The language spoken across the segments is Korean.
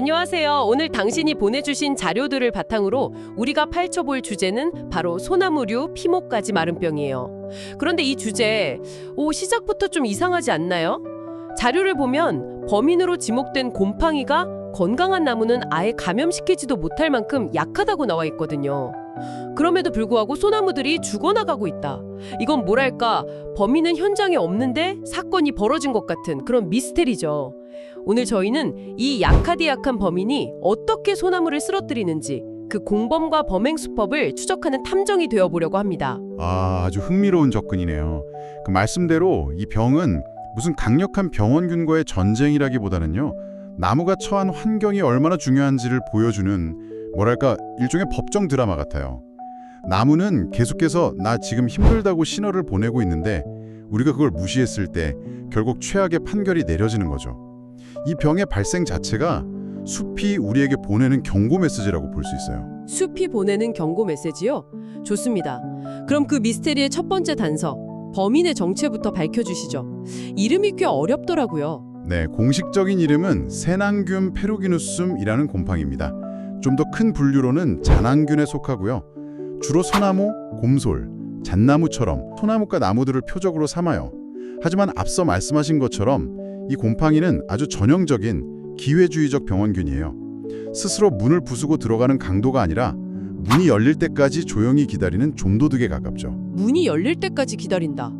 안녕하세요. 오늘 당신이 보내주신 자료들을 바탕으로 우리가 파헤쳐볼 주제는 바로 소나무류 피목가지 마른병이에요. 그런데 이 주제, 시작부터 좀 이상하지 않나요? 자료를 보면 범인으로 지목된 곰팡이가 건강한 나무는 아예 감염시키지도 못할 만큼 약하다고 나와 있거든요. 그럼에도 불구하고 소나무들이 죽어나가고 있다. 이건 뭐랄까, 범인은 현장에 없는데 사건이 벌어진 것 같은 그런 미스테리죠. 오늘 저희는 이 약하디약한 범인이 어떻게 소나무를 쓰러뜨리는지 그 공범과 범행 수법을 추적하는 탐정이 되어보려고 합니다. 아주 흥미로운 접근이네요. 그 말씀대로 이 병은 무슨 강력한 병원균과의 전쟁이라기보다는요, 나무가 처한 환경이 얼마나 중요한지를 보여주는 뭐랄까 일종의 법정 드라마 같아요. 나무는 계속해서 나 지금 힘들다고 신호를 보내고 있는데 우리가 그걸 무시했을 때 결국 최악의 판결이 내려지는 거죠. 이 병의 발생 자체가 숲이 우리에게 보내는 경고 메시지라고 볼 수 있어요. 숲이 보내는 경고 메시지요? 좋습니다. 그럼 그 미스테리의 첫 번째 단서, 범인의 정체부터 밝혀주시죠. 이름이 꽤 어렵더라고요. 네, 공식적인 이름은 세낭균 페루기누스이라는 곰팡이입니다. 좀 더 큰 분류로는 잔앙균에 속하고요. 주로 소나무, 곰솔, 잣나무처럼 소나무과 나무들을 표적으로 삼아요. 하지만 앞서 말씀하신 것처럼 이 곰팡이는 아주 전형적인 기회주의적 병원균이에요. 스스로 문을 부수고 들어가는 강도가 아니라 문이 열릴 때까지 조용히 기다리는 좀도둑에 가깝죠. 문이 열릴 때까지 기다린다.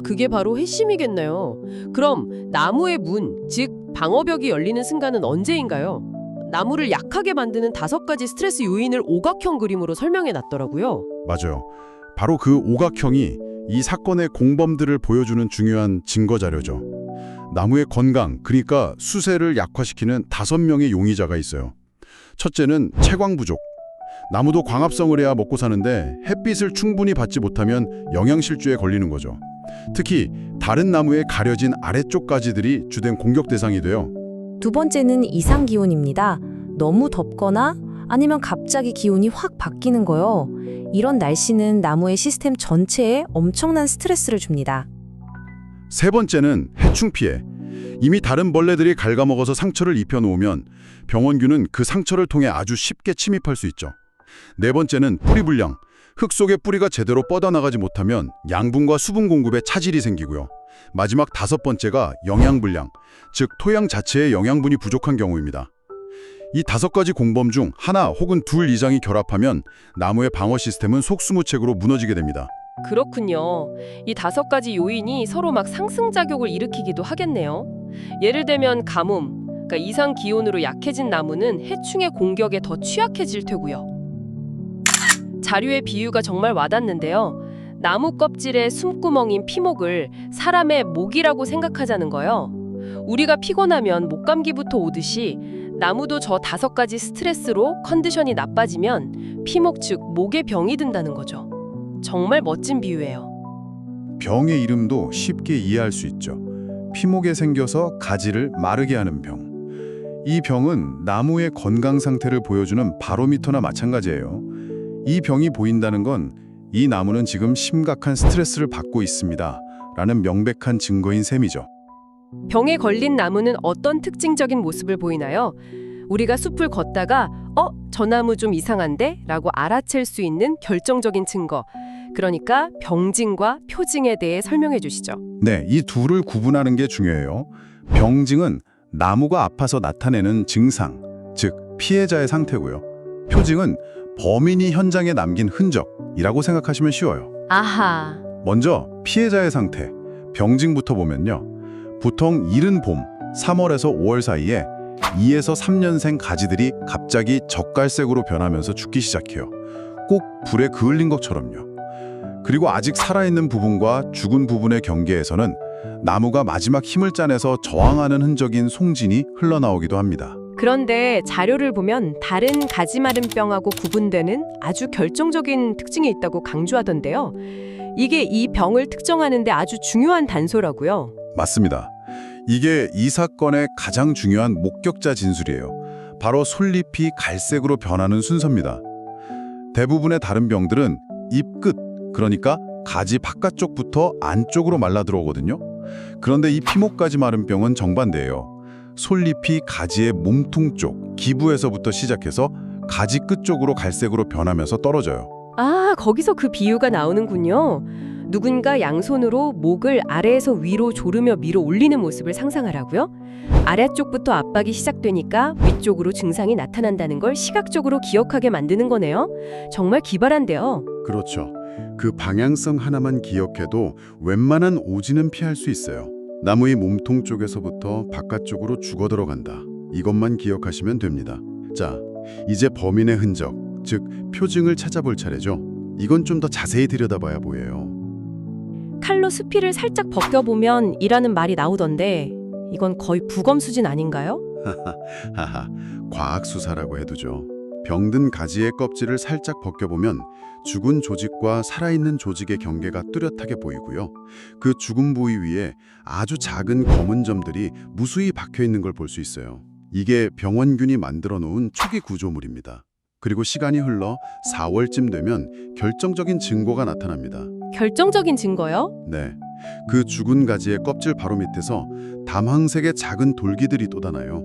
그게 바로 핵심이겠네요. 그럼 나무의 문, 즉 방어벽이 열리는 순간은 언제인가요? 나무를 약하게 만드는 5가지 스트레스 요인을 오각형 그림으로 설명해 놨더라고요. 맞아요. 바로 그 오각형이 이 사건의 공범들을 보여주는 중요한 증거 자료죠. 나무의 건강, 그러니까 수세를 약화시키는 5명의 용의자가 있어요. 첫째는 채광 부족. 나무도 광합성을 해야 먹고 사는데 햇빛을 충분히 받지 못하면 영양실조에 걸리는 거죠. 특히 다른 나무의 가려진 아래쪽 가지들이 주된 공격 대상이 돼요. 두 번째는 이상 기온입니다. 너무 덥거나 아니면 갑자기 기온이 확 바뀌는 거요. 이런 날씨는 나무의 시스템 전체에 엄청난 스트레스를 줍니다. 세 번째는 해충 피해. 이미 다른 벌레들이 갉아먹어서 상처를 입혀놓으면 병원균은 그 상처를 통해 아주 쉽게 침입할 수 있죠. 네 번째는 뿌리 불량. 흙 속에 뿌리가 제대로 뻗어나가지 못하면 양분과 수분 공급에 차질이 생기고요. 마지막 5번째가 영양 불량, 즉 토양 자체에 영양분이 부족한 경우입니다. 이 5가지 공범 중 하나 혹은 둘 이상이 결합하면 나무의 방어 시스템은 속수무책으로 무너지게 됩니다. 그렇군요. 이 5가지 요인이 서로 막 상승작용을 일으키기도 하겠네요. 예를 들면 가뭄, 그러니까 이상 기온으로 약해진 나무는 해충의 공격에 더 취약해질 테고요. 자료의 비유가 정말 와닿는데요. 나무 껍질에 숨구멍인 피목을 사람의 목이라고 생각하자는 거예요. 우리가 피곤하면 목감기부터 오듯이 나무도 저 5가지 스트레스로 컨디션이 나빠지면 피목 즉 목에 병이 든다는 거죠. 정말 멋진 비유예요. 병의 이름도 쉽게 이해할 수 있죠. 피목에 생겨서 가지를 마르게 하는 병. 이 병은 나무의 건강 상태를 보여주는 바로미터나 마찬가지예요. 이 병이 보인다는 건 이 나무는 지금 심각한 스트레스를 받고 있습니다. 라는 명백한 증거인 셈이죠. 병에 걸린 나무는 어떤 특징적인 모습을 보이나요? 우리가 숲을 걷다가 저 나무 좀 이상한데? 라고 알아챌 수 있는 결정적인 증거. 그러니까 병증과 표증에 대해 설명해 주시죠. 네, 이 둘을 구분하는 게 중요해요. 병증은 나무가 아파서 나타내는 증상, 즉 피해자의 상태고요. 표증은 범인이 현장에 남긴 흔적이라고 생각하시면 쉬워요. 아하. 먼저 피해자의 상태, 병증부터 보면요. 보통 이른 봄, 3월에서 5월 사이에 2에서 3년생 가지들이 갑자기 젓갈색으로 변하면서 죽기 시작해요. 꼭 불에 그을린 것처럼요. 그리고 아직 살아있는 부분과 죽은 부분의 경계에서는 나무가 마지막 힘을 짜내서 저항하는 흔적인 송진이 흘러나오기도 합니다. 그런데 자료를 보면 다른 가지마름병하고 구분되는 아주 결정적인 특징이 있다고 강조하던데요. 이게 이 병을 특정하는 데 아주 중요한 단서라고요. 맞습니다. 이게 이 사건의 가장 중요한 목격자 진술이에요. 바로 솔잎이 갈색으로 변하는 순서입니다. 대부분의 다른 병들은 잎 끝, 그러니까 가지 바깥쪽부터 안쪽으로 말라 들어오거든요. 그런데 이 피목가지 마름병은 정반대예요. 솔잎이 가지의 몸통 쪽, 기부에서부터 시작해서 가지 끝 쪽으로 갈색으로 변하면서 떨어져요. 아, 거기서 그 비유가 나오는군요. 누군가 양손으로 목을 아래에서 위로 조르며 밀어 올리는 모습을 상상하라고요? 아래쪽부터 압박이 시작되니까 위쪽으로 증상이 나타난다는 걸 시각적으로 기억하게 만드는 거네요. 정말 기발한데요. 그렇죠. 그 방향성 하나만 기억해도 웬만한 오진은 피할 수 있어요. 나무의 몸통 쪽에서부터 바깥쪽으로 죽어 들어간다. 이것만 기억하시면 됩니다. 자, 이제 범인의 흔적, 즉 표징을 찾아볼 차례죠. 이건 좀 더 자세히 들여다봐야 보여요. 칼로 스피를 살짝 벗겨보면 이라는 말이 나오던데 이건 거의 부검 수준 아닌가요? 하하, 과학 수사라고 해두죠. 병든 가지의 껍질을 살짝 벗겨보면 죽은 조직과 살아있는 조직의 경계가 뚜렷하게 보이고요. 그 죽은 부위 위에 아주 작은 검은 점들이 무수히 박혀 있는 걸 볼 수 있어요. 이게 병원균이 만들어 놓은 초기 구조물입니다. 그리고 시간이 흘러 4월쯤 되면 결정적인 증거가 나타납니다. 결정적인 증거요? 네, 그 죽은 가지의 껍질 바로 밑에서 담황색의 작은 돌기들이 돋아나요.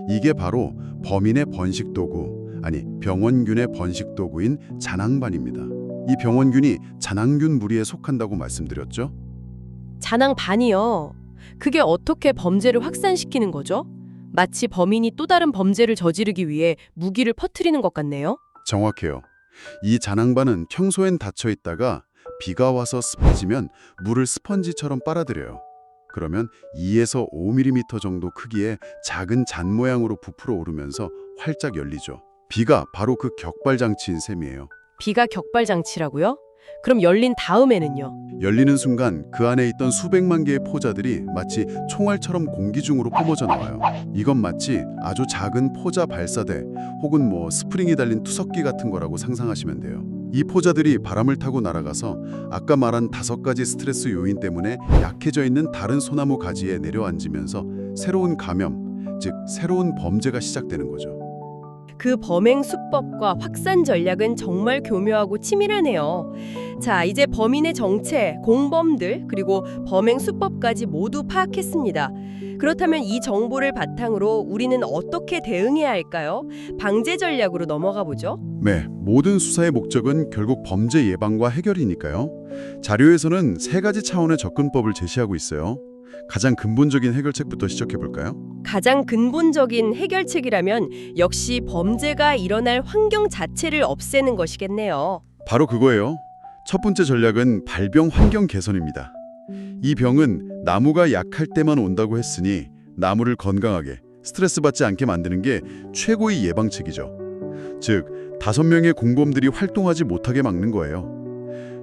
이게 바로 범인의 번식 도구, 아니 병원균의 번식 도구인 잔황반입니다. 이 병원균이 잔황균 무리에 속한다고 말씀드렸죠? 잔황반이요. 그게 어떻게 범죄를 확산시키는 거죠? 마치 범인이 또 다른 범죄를 저지르기 위해 무기를 퍼뜨리는 것 같네요. 정확해요. 이 잔황반은 평소엔 닫혀 있다가 비가 와서 습해지면 물을 스펀지처럼 빨아들여요. 그러면 2에서 5mm 정도 크기의 작은 잔 모양으로 부풀어 오르면서 활짝 열리죠. 비가 바로 그 격발장치인 셈이에요. 비가 격발장치라고요? 그럼 열린 다음에는요? 열리는 순간 그 안에 있던 수백만 개의 포자들이 마치 총알처럼 공기 중으로 뿜어져 나와요. 이건 마치 아주 작은 포자 발사대 혹은 스프링이 달린 투석기 같은 거라고 상상하시면 돼요. 이 포자들이 바람을 타고 날아가서 아까 말한 5가지 스트레스 요인 때문에 약해져 있는 다른 소나무 가지에 내려앉으면서 새로운 감염, 즉 새로운 범죄가 시작되는 거죠. 그 범행 수법과 확산 전략은 정말 교묘하고 치밀하네요. 자, 이제 범인의 정체, 공범들, 그리고 범행 수법까지 모두 파악했습니다. 그렇다면 이 정보를 바탕으로 우리는 어떻게 대응해야 할까요? 방제 전략으로 넘어가 보죠. 네, 모든 수사의 목적은 결국 범죄 예방과 해결이니까요. 자료에서는 3가지 차원의 접근법을 제시하고 있어요. 가장 근본적인 해결책부터 시작해 볼까요? 가장 근본적인 해결책이라면 역시 범죄가 일어날 환경 자체를 없애는 것이겠네요. 바로 그거예요. 첫 번째 전략은 발병 환경 개선입니다. 이 병은 나무가 약할 때만 온다고 했으니 나무를 건강하게, 스트레스 받지 않게 만드는 게 최고의 예방책이죠. 즉, 5명의 공범들이 활동하지 못하게 막는 거예요.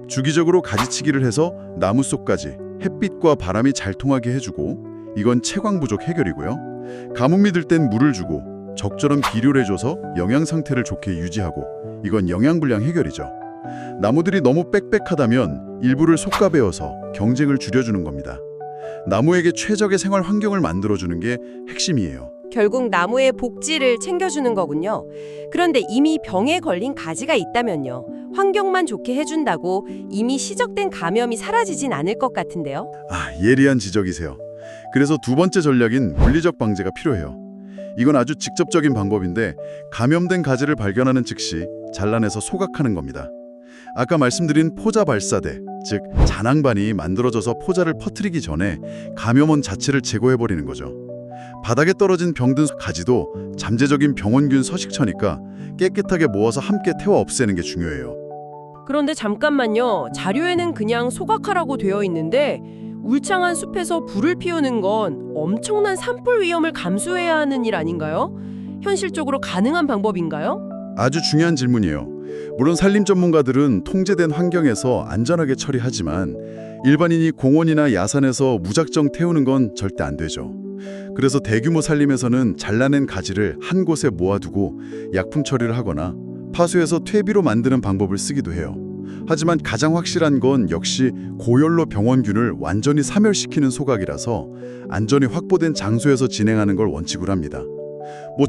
주기적으로 가지치기를 해서 나무 속까지 햇빛과 바람이 잘 통하게 해주고, 이건 채광 부족 해결이고요. 가뭄이 들 땐 물을 주고 적절한 비료를 해줘서 영양 상태를 좋게 유지하고, 이건 영양불량 해결이죠. 나무들이 너무 빽빽하다면 일부를 솎아베어서 경쟁을 줄여주는 겁니다. 나무에게 최적의 생활 환경을 만들어주는 게 핵심이에요. 결국 나무의 복지를 챙겨주는 거군요. 그런데 이미 병에 걸린 가지가 있다면요. 환경만 좋게 해준다고 이미 시작된 감염이 사라지진 않을 것 같은데요. 예리한 지적이세요. 그래서 두 번째 전략인 물리적 방제가 필요해요. 이건 아주 직접적인 방법인데 감염된 가지를 발견하는 즉시 잘라내서 소각하는 겁니다. 아까 말씀드린 포자 발사대, 즉 잔황반이 만들어져서 포자를 퍼뜨리기 전에 감염원 자체를 제거해버리는 거죠. 바닥에 떨어진 병든 가지도 잠재적인 병원균 서식처니까 깨끗하게 모아서 함께 태워 없애는 게 중요해요. 그런데 잠깐만요. 자료에는 그냥 소각하라고 되어 있는데 울창한 숲에서 불을 피우는 건 엄청난 산불 위험을 감수해야 하는 일 아닌가요? 현실적으로 가능한 방법인가요? 아주 중요한 질문이에요. 물론 산림 전문가들은 통제된 환경에서 안전하게 처리하지만 일반인이 공원이나 야산에서 무작정 태우는 건 절대 안 되죠. 그래서 대규모 산림에서는 잘라낸 가지를 한 곳에 모아두고 약품 처리를 하거나 파수해서 퇴비로 만드는 방법을 쓰기도 해요. 하지만 가장 확실한 건 역시 고열로 병원균을 완전히 사멸시키는 소각이라서 안전이 확보된 장소에서 진행하는 걸 원칙으로 합니다.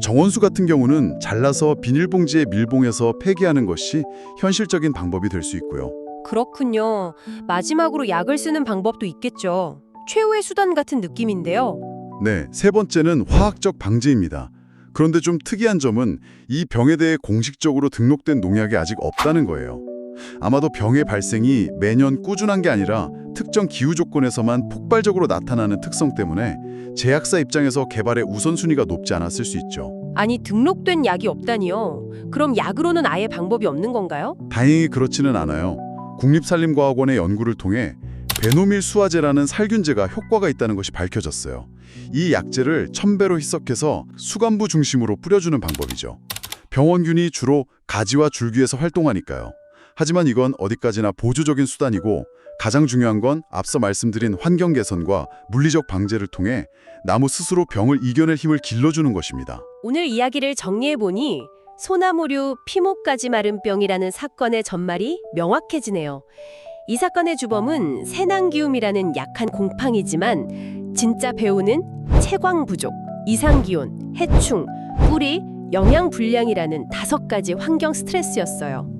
정원수 같은 경우는 잘라서 비닐봉지에 밀봉해서 폐기하는 것이 현실적인 방법이 될 수 있고요. 그렇군요. 마지막으로 약을 쓰는 방법도 있겠죠. 최후의 수단 같은 느낌인데요. 네, 세 번째는 화학적 방제입니다. 그런데 좀 특이한 점은 이 병에 대해 공식적으로 등록된 농약이 아직 없다는 거예요. 아마도 병의 발생이 매년 꾸준한 게 아니라 특정 기후 조건에서만 폭발적으로 나타나는 특성 때문에 제약사 입장에서 개발의 우선순위가 높지 않았을 수 있죠. 아니, 등록된 약이 없다니요? 그럼 약으로는 아예 방법이 없는 건가요? 다행히 그렇지는 않아요. 국립산림과학원의 연구를 통해 베노밀 수화제라는 살균제가 효과가 있다는 것이 밝혀졌어요. 이 약제를 1000배로 희석해서 수간부 중심으로 뿌려주는 방법이죠. 병원균이 주로 가지와 줄기에서 활동하니까요. 하지만 이건 어디까지나 보조적인 수단이고 가장 중요한 건 앞서 말씀드린 환경 개선과 물리적 방제를 통해 나무 스스로 병을 이겨낼 힘을 길러주는 것입니다. 오늘 이야기를 정리해보니 소나무류 피목가지 마름병이라는 사건의 전말이 명확해지네요. 이 사건의 주범은 세낭기움이라는 약한 곰팡이지만 진짜 배우는 채광 부족, 이상기온, 해충, 뿌리, 영양 불량이라는 5가지 환경 스트레스였어요.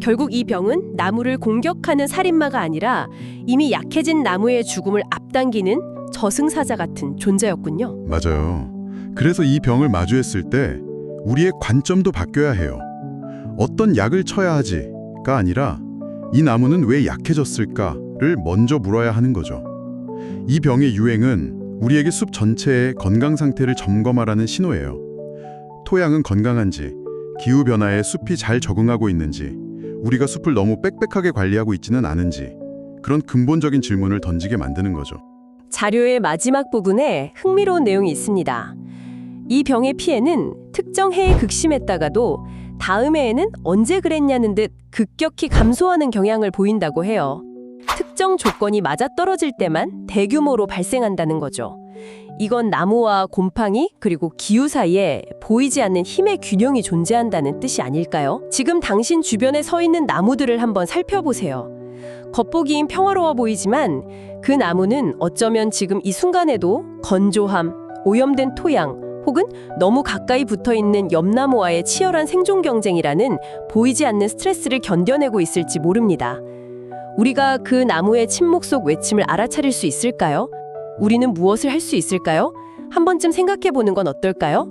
결국 이 병은 나무를 공격하는 살인마가 아니라 이미 약해진 나무의 죽음을 앞당기는 저승사자 같은 존재였군요. 맞아요. 그래서 이 병을 마주했을 때 우리의 관점도 바뀌어야 해요. 어떤 약을 쳐야 하지가 아니라 이 나무는 왜 약해졌을까를 먼저 물어야 하는 거죠. 이 병의 유행은 우리에게 숲 전체의 건강 상태를 점검하라는 신호예요. 토양은 건강한지, 기후변화에 숲이 잘 적응하고 있는지, 우리가 숲을 너무 빽빽하게 관리하고 있지는 않은지, 그런 근본적인 질문을 던지게 만드는 거죠. 자료의 마지막 부분에 흥미로운 내용이 있습니다. 이 병의 피해는 특정 해에 극심했다가도 다음 해에는 언제 그랬냐는 듯 급격히 감소하는 경향을 보인다고 해요. 특정 조건이 맞아떨어질 때만 대규모로 발생한다는 거죠. 이건 나무와 곰팡이 그리고 기후 사이에 보이지 않는 힘의 균형이 존재한다는 뜻이 아닐까요? 지금 당신 주변에 서 있는 나무들을 한번 살펴보세요. 겉보기엔 평화로워 보이지만 그 나무는 어쩌면 지금 이 순간에도 건조함, 오염된 토양, 혹은 너무 가까이 붙어있는 옆나무와의 치열한 생존 경쟁이라는 보이지 않는 스트레스를 견뎌내고 있을지 모릅니다. 우리가 그 나무의 침묵 속 외침을 알아차릴 수 있을까요? 우리는 무엇을 할 수 있을까요? 한 번쯤 생각해 보는 건 어떨까요?